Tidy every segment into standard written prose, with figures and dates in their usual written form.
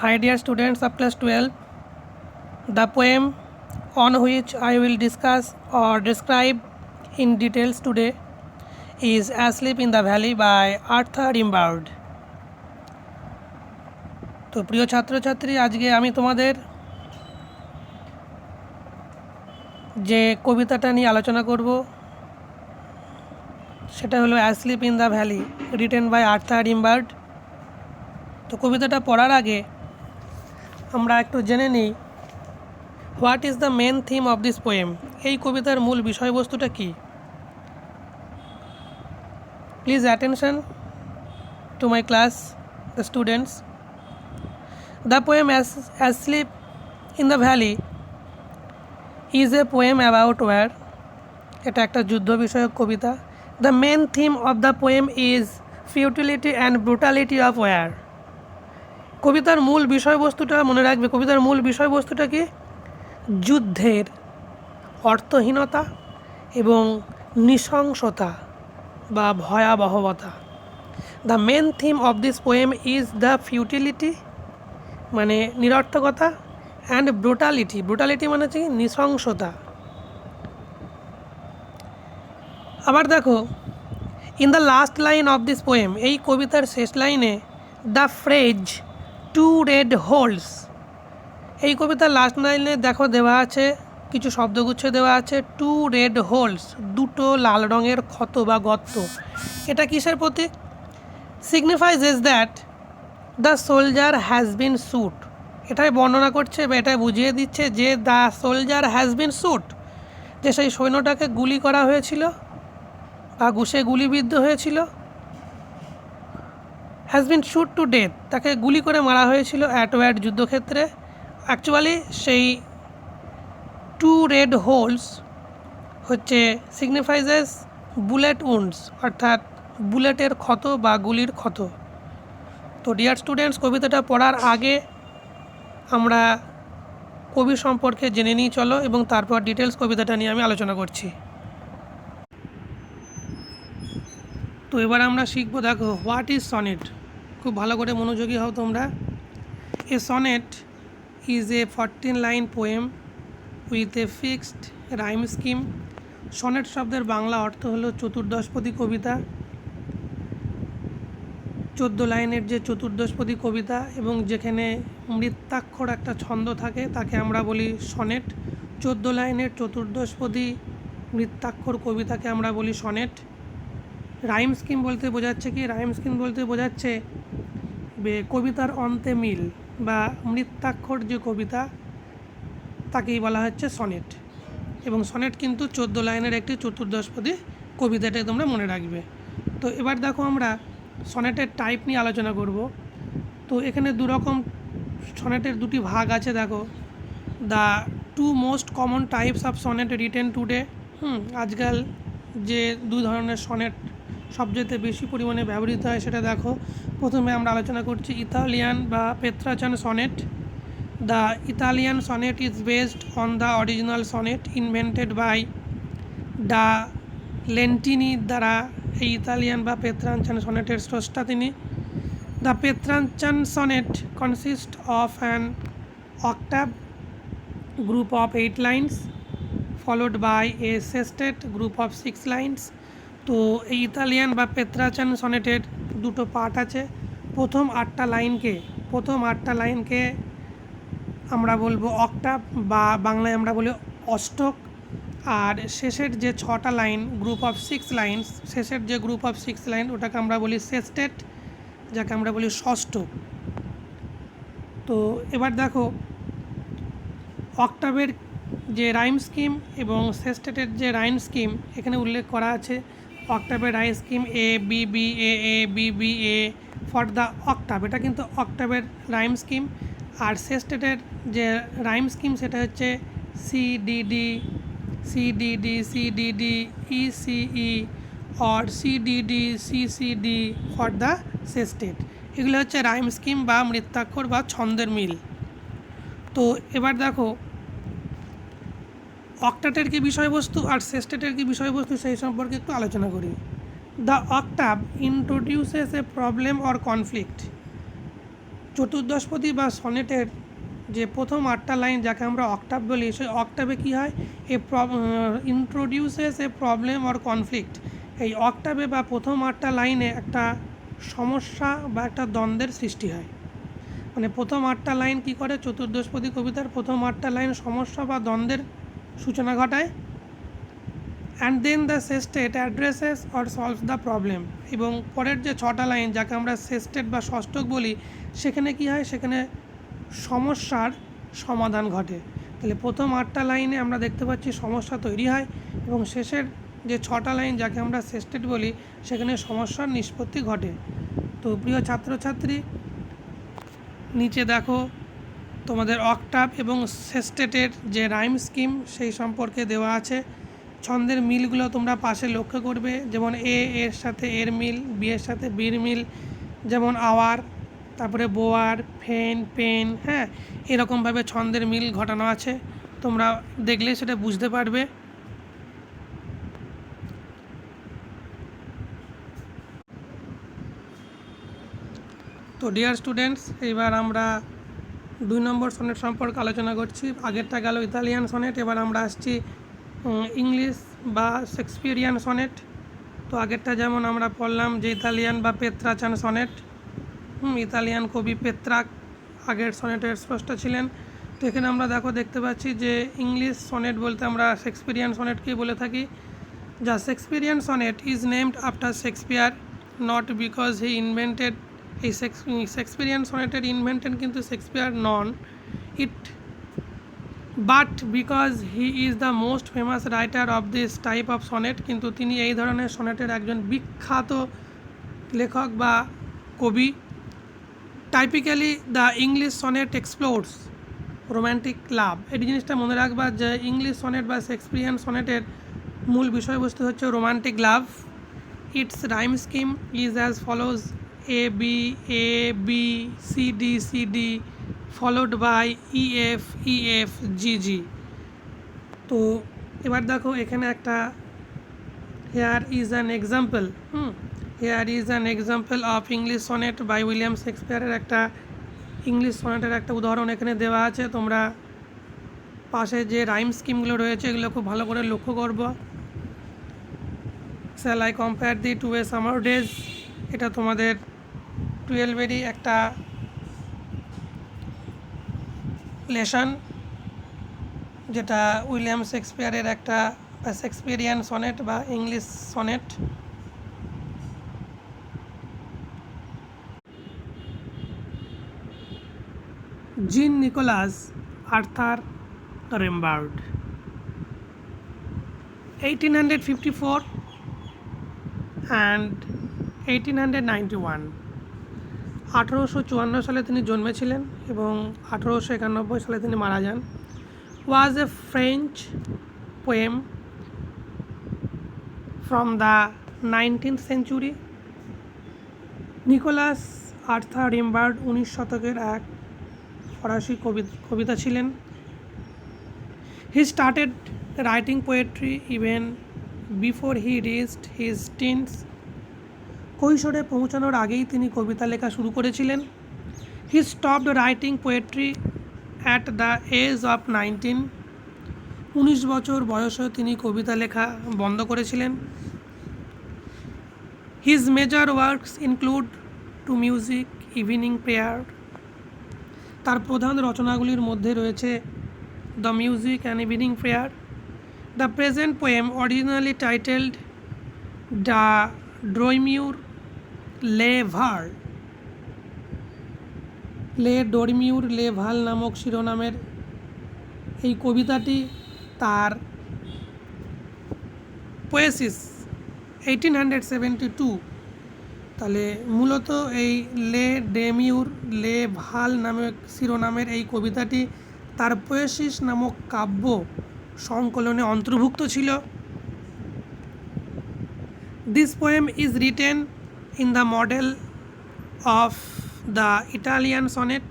Hi dear students of class 12, the poem on which I will discuss or describe in details today is Asleep in the Valley by Arthur Rimbaud. তো প্রিয় ছাত্রছাত্রী, আজকে আমি তোমাদের যে কবিতাটা নিয়ে আলোচনা করব সেটা হলো asleep in the valley, written by Arthur Rimbaud. তো কবিতাটা পড়ার আগে আমরা একটু জেনে নিই what is the main theme of this poem. এই কবিতার মূল বিষয়বস্তুটা কী? Please attention to my class, the students. The poem asleep in the valley is a poem about war. এটা একটা যুদ্ধ বিষয়ক কবিতা। The main theme of the poem is futility and brutality of war. কবিতার মূল বিষয়বস্তুটা মনে রাখবে, কবিতার মূল বিষয়বস্তুটা কি? যুদ্ধের অর্থহীনতা এবং নৃশংসতা বা ভয়াবহতা। The main theme of this poem is the futility মানে নিরর্থকতা, অ্যান্ড ব্রুটালিটি, ব্রুটালিটি মানে হচ্ছে নৃশংসতা। আবার দেখো, in the last line of this poem, এই কবিতার শেষ লাইনে the phrase two red holes, এই কবিতার লাস্ট লাইনে দেখো দেওয়া আছে কিছু শব্দগুচ্ছ দেওয়া আছে, টু রেড হোলস, দুটো লাল রঙের ক্ষত বা গর্ত। এটা কিসের প্রতীক? Signifies is that the soldier has been shoot. এটাই বর্ণনা করছে বা এটাই বুঝিয়ে দিচ্ছে যে the soldier has been shoot, যে সেই সৈন্যটাকে গুলি করা হয়েছিল বা ঘুষে গুলিবিদ্ধ হয়েছিল। Has been shoot to death, তাকে গুলি করে মারা হয়েছিল অ্যাট ওয়ার, যুদ্ধক্ষেত্রে। অ্যাকচুয়ালি সেই টু রেড হোলস হচ্ছে সিগনিফাইজেস বুলেট উন্ডস, অর্থাৎ বুলেটের ক্ষত বা গুলির ক্ষত। তো ডিয়ার স্টুডেন্টস, কবিতাটা পড়ার আগে আমরা কবি সম্পর্কে জেনে নিই চলো, এবং তারপর ডিটেলস কবিতাটা নিয়ে আমি আলোচনা করছি। তো এবার আমরা শিখবো, দেখো, হোয়াট ইজ সনেট। খুব ভালো করে মনোযোগী হও তোমরা। A sonnet is a 14 line poem with a fixed rhyme scheme. Sonnet শব্দের বাংলা অর্থ হলো চতুর্দশপদী কবিতা। 14 লাইনের যে চতুর্দশপদী কবিতা এবং যেখানে মৃত্তাক্ষর একটা ছন্দ থাকে তাকে আমরা বলি সনেট। 14 লাইনের চতুর্দশপদী মৃত্তাক্ষর কবিতাকে আমরা বলি সনেট। রাইম স্কিম বলতে বোঝাচ্ছে কি? রাইম স্কিম বলতে বোঝাচ্ছে কবিতার অন্তে মিল বা মৃত্তাক্ষর যে কবিতা তাকেই বলা হচ্ছে সনেট। এবং সনেট কিন্তু 14 লাইনের একটি চতুর্দশপদী কবিতা, এটাকে তোমরা মনে রাখবে। তো এবার দেখো, আমরা সনেটের টাইপ নিয়ে আলোচনা করব। তো এখানে দুরকম সনেটের দুটি ভাগ আছে। দেখো, the two most common types of sonnet written today. আজকাল যে দুই ধরনের সনেট সবচেয়ে বেশি পরিমাণে ব্যবহৃত হয় সেটা দেখো। প্রথমে আমরা আলোচনা করছি ইতালিয়ান বা Petrarchan sonnet. The Italian sonnet is based on the original sonnet invented by the Lentini দ্বারা। এই ইতালিয়ান বা পেত্রাঞ্চান সনেটের স্রষ্টা তিনি। The Petrarchan sonnet consist of an octave group of 8 lines followed by a sestet group of 6 lines. তো এই Italian বা পেত্রাচান সনেটের দুটো পার্ট আছে। প্রথম 8টা লাইনকে আমরা বলবো অক্টাভ বা বাংলায় আমরা বলি অষ্টক। আর শেষের যে 6টা লাইন গ্রুপ অফ 6 লাইন্স, শেষের যে গ্রুপ অফ 6 লাইন ওটাকে আমরা বলি সেস্টেট, যাকে আমরা বলি ষষ্ঠক। তো এবার দেখো, অক্টাভের যে রাইম স্কিম এবং সেস্টেটের যে রাইম স্কিম এখানে উল্লেখ করা আছে। অক্টাভের rhyme scheme A B B A B B A for the octave, এটা কিন্তু অক্টাভের রাইম স্কিম। আর সেস্টেটের যে রাইম স্কিম সেটা হচ্ছে C D D C D D C D D E C E or C D D C C D for the sestet. এগুলো হচ্ছে rhyme scheme বা মৃত্তাক্ষর বা ছন্দের মিল। তো এবার দেখো, অক্টাটের কি বিষয়বস্তু আর সেস্টেটের কি বিষয়বস্তু সেই সম্পর্কে একটু আলোচনা করি। The octave introduces a problem or conflict চতুর্দশপদী বা সনেটের যে প্রথম 8টা লাইন যাকে আমরা অক্টাভ বলি, সেই অক্টাভে কী হয়, introduces a problem or conflict. এই অক্টাভে বা প্রথম 8টা লাইনে একটা সমস্যা বা একটা দ্বন্দ্বের সৃষ্টি হয়। মানে প্রথম 8টা লাইন কী করে, চতুর্দশপদী কবিতার প্রথম 8টা লাইন সমস্যা বা দ্বন্দ্বের সূচনা ঘটায়। And then the sestet addresses or solves the problem. এবং পরের যে 6টা লাইন যাকে আমরা সেস্টেট বা ষষ্ঠক বলি, সেখানে কী হয়, সেখানে সমস্যার সমাধান ঘটে। তাহলে প্রথম 8টা লাইনে আমরা দেখতে পাচ্ছি সমস্যা তৈরি হয়, এবং শেষের যে 6টা লাইন যাকে আমরা সেস্টেট বলি, সেখানে সমস্যার নিষ্পত্তি ঘটে। তো প্রিয় ছাত্রছাত্রী, নিচে দেখো তোমাদের অক্টাভ এবং সেস্টেটের যে রাইম স্কিম সেই সম্পর্কে দেওয়া আছে। ছন্দের মিলগুলো তোমরা পাশে লক্ষ্য করবে, যেমন এর সাথে এর মিল, বি এর সাথে বির মিল, যেমন আওয়ার, তারপরে বোয়ার, ফেন, পেন, হ্যাঁ, এরকমভাবে ছন্দের মিল ঘটানো আছে, তোমরা দেখলে সেটা বুঝতে পারবে। তো ডিয়ার স্টুডেন্টস, এবার আমরা 2 নম্বর সনেট সম্পর্কে আলোচনা করছি। আগেরটা গেল ইতালিয়ান সনেট, এবার আমরা আসছি ইংলিশ বা শেক্সপিয়ারিয়ান সনেট। তো আগেরটা যেমন আমরা পড়লাম যে ইতালিয়ান বা পেত্রাচান সনেট, ইতালিয়ান কবি পেত্রাক আগের সনেটের স্রষ্টা ছিলেন। তো এখানে আমরা দেখতে পাচ্ছি যে ইংলিশ সনেট বলতে আমরা শেক্সপিয়ারিয়ান সনেটকেই বলে থাকি। যা Shakespearean sonnet is named after Shakespeare, not because he invented. এই শেক্সপিয়ারিয়ান সনেটের ইনভেন্টেড কিন্তু Shakespeare non, but because he is the most famous writer of this type of sonnet. কিন্তু তিনি এই ধরনের সনেটের একজন বিখ্যাত লেখক বা কবি। Typically the English sonnet explores romantic love. এই জিনিসটা মনে রাখবা যে ইংলিশ সনেট বা শেক্সপিয়ারিয়ান সনেটের মূল বিষয়বস্তু হচ্ছে romantic love. Its rhyme scheme is as follows: A B C D followed by F G. তো এবার দেখো এখানে একটা here is an example of English sonnet by William শেক্সপিয়ারের একটা ইংলিশ সনেটের একটা উদাহরণ এখানে দেওয়া আছে। তোমরা পাশে যে রাইম স্কিমগুলো রয়েছে এগুলো খুব ভালো করে লক্ষ্য করবো। Shall I compare thee to a summer days, এটা তোমাদের 12-এরই একটা লেসন, যেটা উইলিয়াম শেক্সপিয়ারের একটা শেক্সপিয়ারিয়ান সনেট বা English sonnet. Jean Nicolas Arthur Rimbaud, 1854 and 1891। 1854 সালে তিনি জন্মেছিলেন এবং 1891 সালে তিনি মারা যান। Was a French poem from the 19th century. Nicholas Arthur Rimbaud 19 শতকের এক ফরাসি কবিতা ছিলেন। He started writing poetry even before he reached his teens. কৈশোরে পৌঁছানোর আগেই তিনি কবিতা লেখা শুরু করেছিলেন। He stopped writing poetry at the age of 19। 19 বছর বয়সেও তিনি কবিতা লেখা বন্ধ করেছিলেন। His major works include to music, evening prayer. তার প্রধান রচনাগুলির মধ্যে রয়েছে the music and evening prayer. The present poem, originally titled the Dormeur le Dormeur লে ভাল নামক শিরোনামের এই কবিতাটি তার পোয়েসিস 1872। তাহলে মূলত এই লে ডেমিউর লে ভাল নামক শিরোনামের এই কবিতাটি তার পোয়েসিস নামক কাব্য সংকলনে অন্তর্ভুক্ত ছিল। This poem is written in the model of the Italian sonnet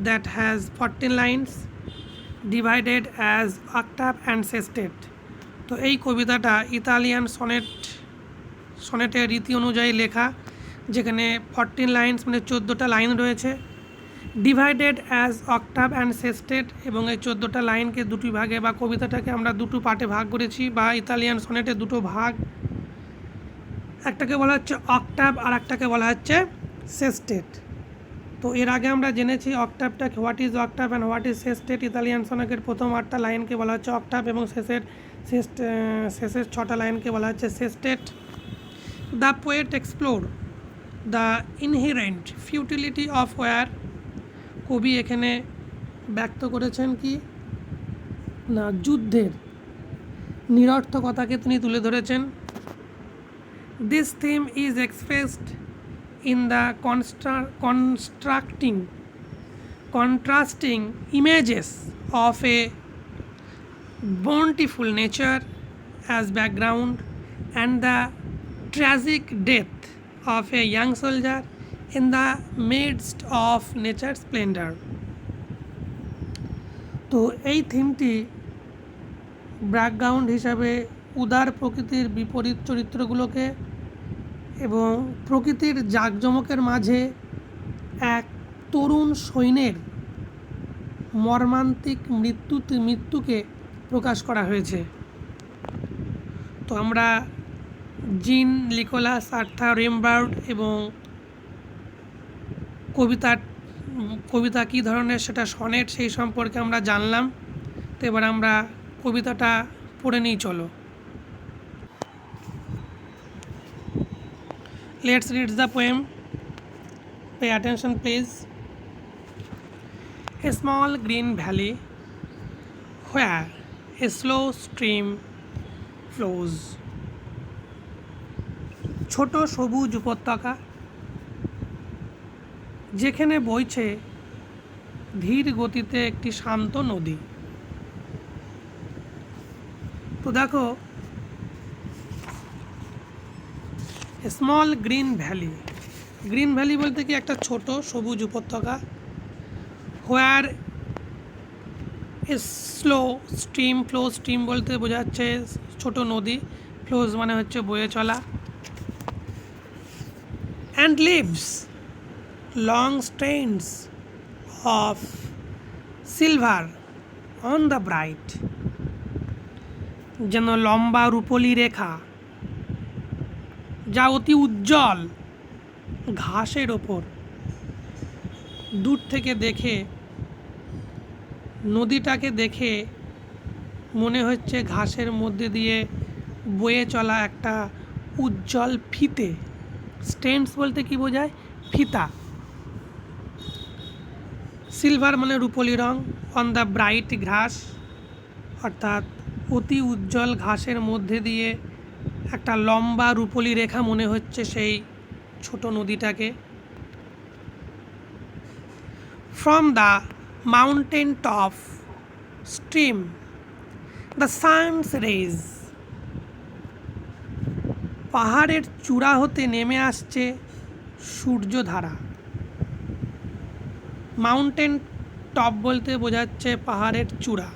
that has 14 lines divided as octave and sestet. তো এই কবিতাটা ইতালিয়ান সনেটের রীতি অনুযায়ী লেখা, যেখানে 14 লাইন্স মানে 14টা লাইন রয়েছে। ডিভাইডেড অ্যাজ অক্টাভ অ্যান্ড সেস্টেট, এবং এই 14টা লাইনকে দুটি ভাগে বা কবিতাটাকে আমরা দুটো পার্টে ভাগ করেছি, বা ইতালিয়ান সনেটে দুটো ভাগ, একটাকে বলা হচ্ছে অক্টাভ আর একটাকে বলা হচ্ছে সেস্টেট। তো এর আগে আমরা জেনেছি অক্টাভটাকে, what is octave and what is sestet. Italian সনেটের প্রথম 8টা লাইনকে বলা হচ্ছে অক্টাভ এবং শেষের 6টা লাইনকে বলা হচ্ছে sestet. The poet explore the inherent futility of war, কবি এখানে ব্যক্ত করেছেন কি না, যুদ্ধের নিরর্থকতাকে তিনি তুলে ধরেছেন। This theme is expressed in the contrasting images of a bountiful nature as background and the tragic death of a young soldier in the midst of nature's splendor. তো এই থিমটি ব্যাকগ্রাউন্ড হিসাবে উদার প্রকৃতির বিপরীত চরিত্রগুলোকে এবং প্রকৃতির জাঁকজমকের মাঝে এক তরুণ সৈন্যের মর্মান্তিক মৃত্যুকে প্রকাশ করা হয়েছে। তো আমরা জিন নিকোলাস আর্থার রিমবার্ড এবং কবিতা কী ধরনের, সেটা সনেট, সেই সম্পর্কে আমরা জানলাম। তো এবার আমরা কবিতাটা পড়ে নিই, চলো। Let's read the poem, pay attention please. A small green valley where a slow stream flows. ছোট সবুজ উপত্যকা যেখানে বইছে ধীর গতিতে একটি শান্ত নদী। তো দেখো, small green valley, green valley বলতে কি একটা ছোট সবুজ উপত্যকা। Where a slow stream flow, stream বলতে বোঝাচ্ছে ছোট নদী, ফ্লোজ মানে হচ্ছে বয়ে চলা। And leaves long strands of silver on the bright, যেন লম্বা রূপলি রেখা যা অতি উজ্জ্বল ঘাসের ওপর। দূর থেকে দেখে, নদীটাকে দেখে মনে হচ্ছে ঘাসের মধ্যে দিয়ে বয়ে চলা একটা উজ্জ্বল ফিতে। স্টেন্স বলতে কি বোঝায়? ফিতা। সিলভার মানে রূপলি রং, অন দ্য ব্রাইট ঘাস, অর্থাৎ অতি উজ্জ্বল ঘাসের মধ্যে দিয়ে একটা লম্বা রূপলি রেখা মনে হচ্ছে সেই ছোট নদীটাকে। From the mountain top stream the suns rays, পাহাড়ের চূড়া হতে নেমে আসছে সূর্যধারা। মাউন্টেন টপ বলতে বোঝাচ্ছে পাহাড়ের চূড়া।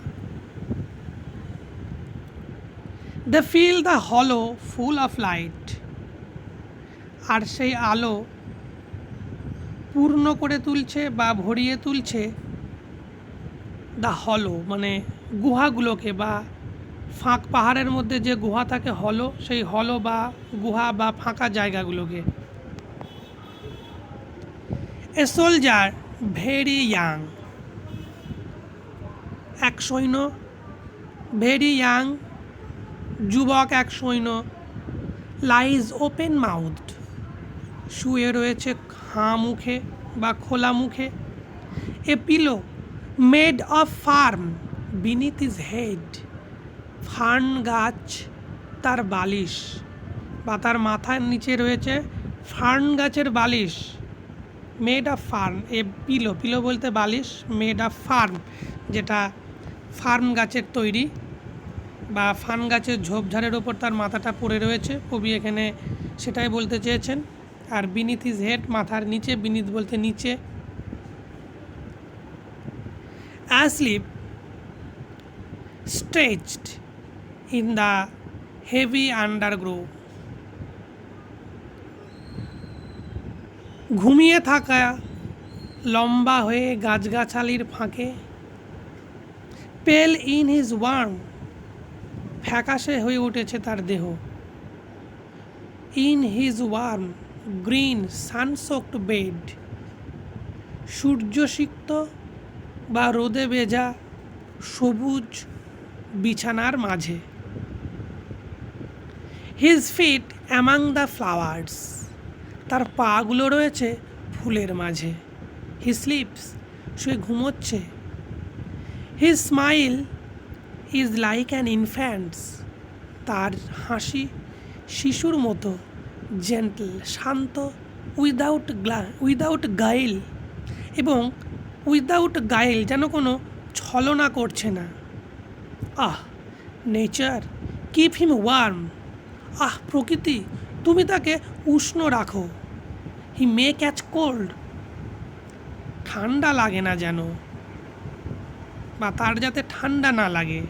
দে ফিল দ্য হলো ফুল অফ লাইট, আর সেই আলো পূর্ণ করে তুলছে বা ভরিয়ে তুলছে দ্য হলো মানে গুহাগুলোকে, বা ফাঁক পাহাড়ের মধ্যে যে গুহা থাকে হলো, সেই হলো বা গুহা বা ফাঁকা জায়গাগুলোকে। এ সোলজার ভেরি ইয়াং, এক সৈন্য, ভেরি ইয়াং যুবক এক সৈন্য, লাইজ ওপেন মাউথড, শুয়ে রয়েছে হাঁ মুখে বা খোলা মুখে। A pillow made of fern beneath is head, fern গাছ তার বালিশ, বা তার মাথার নিচে রয়েছে ফার্ন গাছের বালিশ। Made of fern, A pillow, pillow বলতে বালিশ, মেড অফ ফার্ন যেটা ফার্ন গাছের তৈরি, বা ফার্ন গাছের ঝোপঝাড়ের ওপর তার মাথাটা পড়ে রয়েছে, কবি এখানে সেটাই বলতে চেয়েছেন। আর বিনিথ ইজ হেড মাথার নিচে, বিনিথ বলতে নিচে। Asleep stretched in the heavy undergrowth, ঘুমিয়ে থাকা লম্বা হয়ে গাছগাছালির ফাঁকে, পেল ইন হিজ ওয়ার্ম, ফ্যাকাশে হয়ে উঠেছে তার দেহ, in his warm green sun soaked bed, সূর্যসিক্ত বা রোদে ভেজা সবুজ বিছানার মাঝে। His feet among the flowers, তার পাগুলো রয়েছে ফুলের মাঝে। হি স্লিপস, সে ঘুমোচ্ছে। His smile is like an infants, তার হাসি শিশুর মতো, জেন্টল, শান্ত, উইদাউট গাইল, এবং উইদাউট গাইল, যেন কোনো ছলনা করছে না। আহ নেচার কিপ হিম ওয়ার্ম, আহ প্রকৃতি তুমি তাকে উষ্ণ রাখো। হি মে ক্যাচ কোল্ড, ঠান্ডা লাগে না যেন, বা তার যাতে ঠান্ডা না লাগে।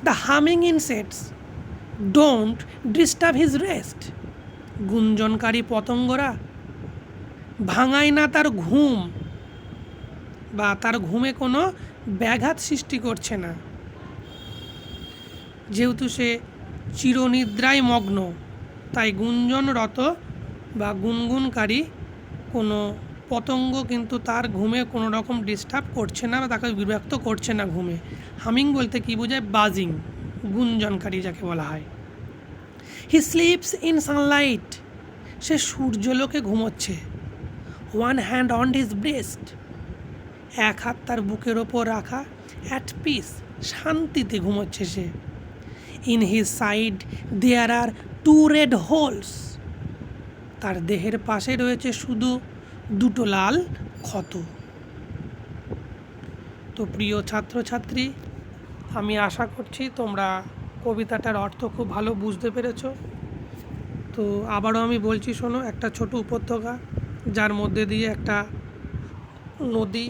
The humming insects don't disturb his rest, গুঞ্জনকারী পতঙ্গরা ভাঙায় না তার ঘুম, বা তার ঘুমে কোনো ব্যাঘাত সৃষ্টি করছে না। যেহেতু সে চিরনিদ্রায় মগ্ন, তাই গুঞ্জনরত বা গুনগুনকারী কোনো পতঙ্গ কিন্তু তার ঘুমে কোনো রকম ডিস্টার্ব করছে না বা তাকে বিরক্ত করছে না ঘুমে। হামিং বলতে কী বোঝায়? বাজিং, গুঞ্জনকারী যাকে বলা হয়। হি স্লিপস ইন সানলাইট, সে সূর্যলোকে ঘুমোচ্ছে। One hand on his breast, এক হাত তার বুকের ওপর রাখা, অ্যাট পিস, শান্তিতে ঘুমোচ্ছে সে। In his side there are 2 red holes, তার দেহের পাশে রয়েছে শুধু 2টো লাল ক্ষত। তো প্রিয় ছাত্রছাত্রী, আমি আশা করছি তোমরা কবিতাটার অর্থ খুব ভালো বুঝতে পেরেছো। তো আবারও আমি বলছি, শোনো, একটা ছোট উপত্যকা যার মধ্যে দিয়ে একটা নদী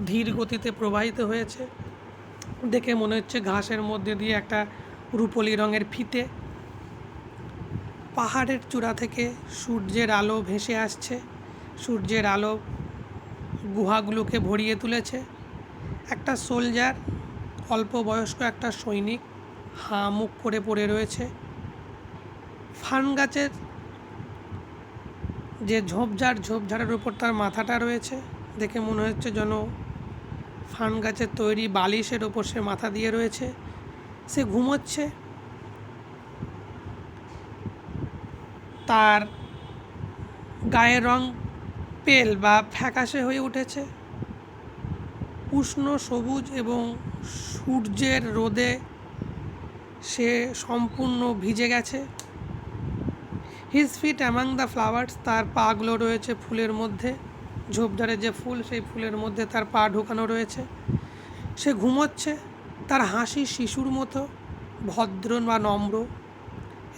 ধীর গতিতে প্রবাহিত হয়েছে। দেখে মনে হচ্ছে ঘাসের মধ্যে দিয়ে একটা রূপোলি রঙের ফিতে। পাহাড়ের চূড়া থেকে সূর্যের আলো ভেসে আসছে, সূর্যের আলো গুহাগুলোকে ভরিয়ে তুলেছে। একটা সোলজার, অল্প বয়স্ক একটা সৈনিক, হাঁ মুখ করে পড়ে রয়েছে। ফান গাছের যে ঝোপঝাড়ের উপর তার মাথাটা রয়েছে, দেখে মনে হচ্ছে যেন ফান গাছের তৈরি বালিশের ওপর সে মাথা দিয়ে রয়েছে। সে ঘুমোচ্ছে। তার গায়ের রং পেল বা ফ্যাকাশে হয়ে উঠেছে, উষ্ণ সবুজ, এবং সূর্যের রোদে সে সম্পূর্ণ ভিজে গেছে। His feet among the flowers, তার পাগুলো রয়েছে ফুলের মধ্যে। ঝোপঝাড়ের যে ফুল, সেই ফুলের মধ্যে তার পা ঢোকানো রয়েছে। সে ঘুমোচ্ছে। তার হাসি শিশুর মতো, ভদ্র বা নম্র,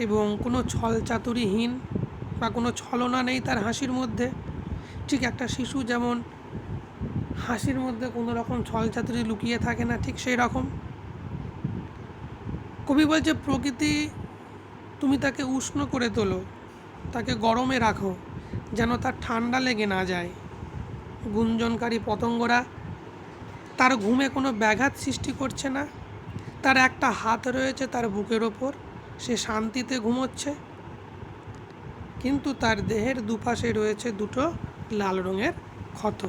এবং কোনো ছলচাতুরিহীন বা কোনো ছলনা নেই তার হাসির মধ্যে। ঠিক একটা শিশু যেমন হাসির মধ্যে কোনো রকম ছলচাতুরি লুকিয়ে থাকে না, ঠিক সেই রকম কবি বলছে, প্রকৃতি তুমি তাকে উষ্ণ করে তোলো, তাকে গরমে রাখো, যেন তার ঠান্ডা লেগে না যায়। গুঞ্জনকারী পতঙ্গরা তার ঘুমে কোনো ব্যাঘাত সৃষ্টি করছে না। তার একটা হাত রয়েছে তার বুকের ওপর, সে শান্তিতে ঘুমোচ্ছে, কিন্তু তার দেহের দুপাশে রয়েছে 2টো লাল রঙের ক্ষত।